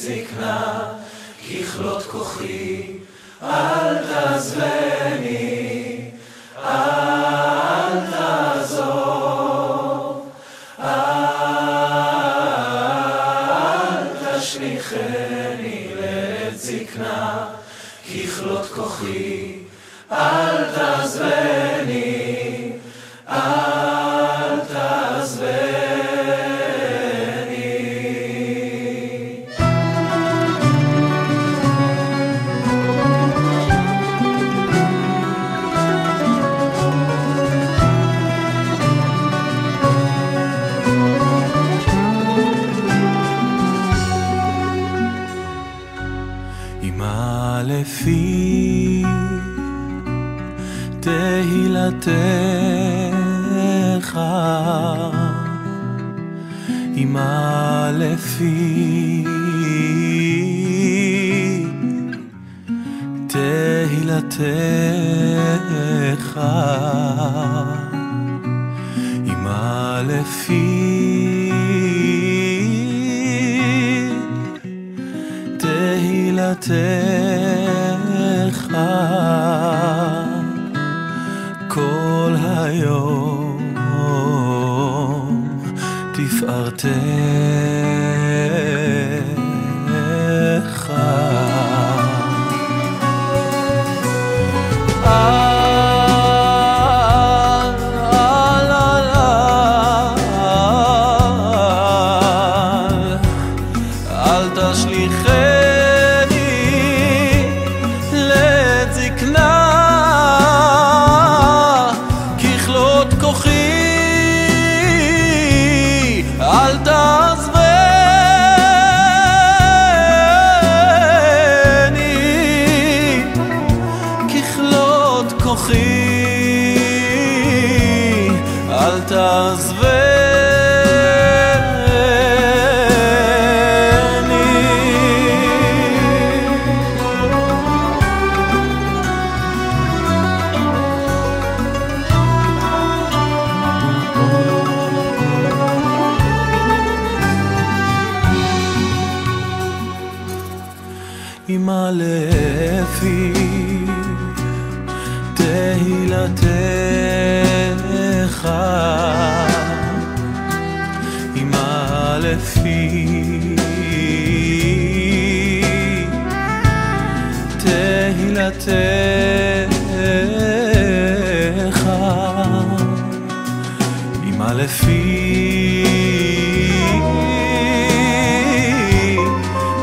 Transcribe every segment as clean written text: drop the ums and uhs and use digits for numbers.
זקנה, ככלות כוחי, אל תעזבני, אל תעזוב, אל תשליכני לעת זקנה, ככלות כוחי, אל תעזבני, אל תעזבני. אמא לפי תהילתך, אמא לפי תהילתך, אמא לפי תהילתך, כל היום תפארתך. אל תשליכני לעת זקנה, ככלות כוחי, אל תעזבני, ככלות כוחי, אל תעזבני. אמא לפי תהילתך, אמא לפי תהילתך, אמא לפי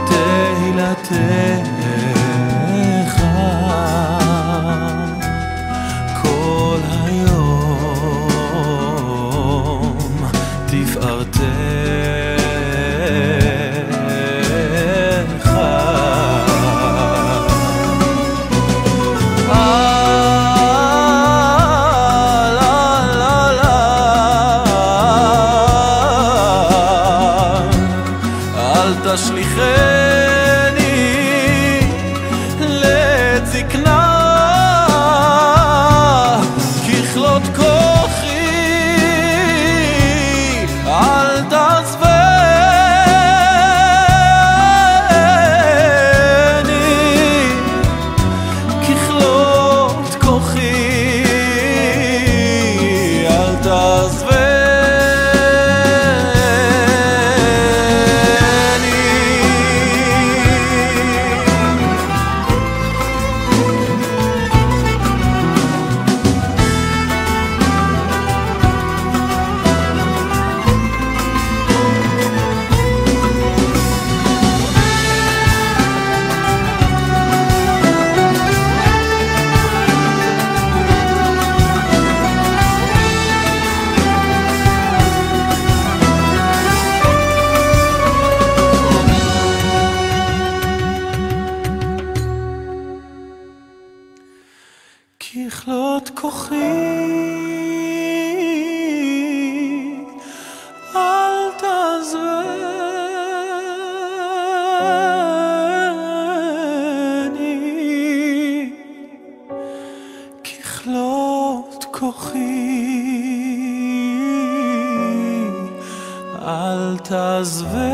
תהילתך, כל היום תפארתך. אל תשליכני לעת זקנה, ככלות כוחי, אל תעזבני, ככלות כוחי, אל תעזבני. ככלות כוחי, אל תעזבני, ככלות כוחי, אל תעזבני.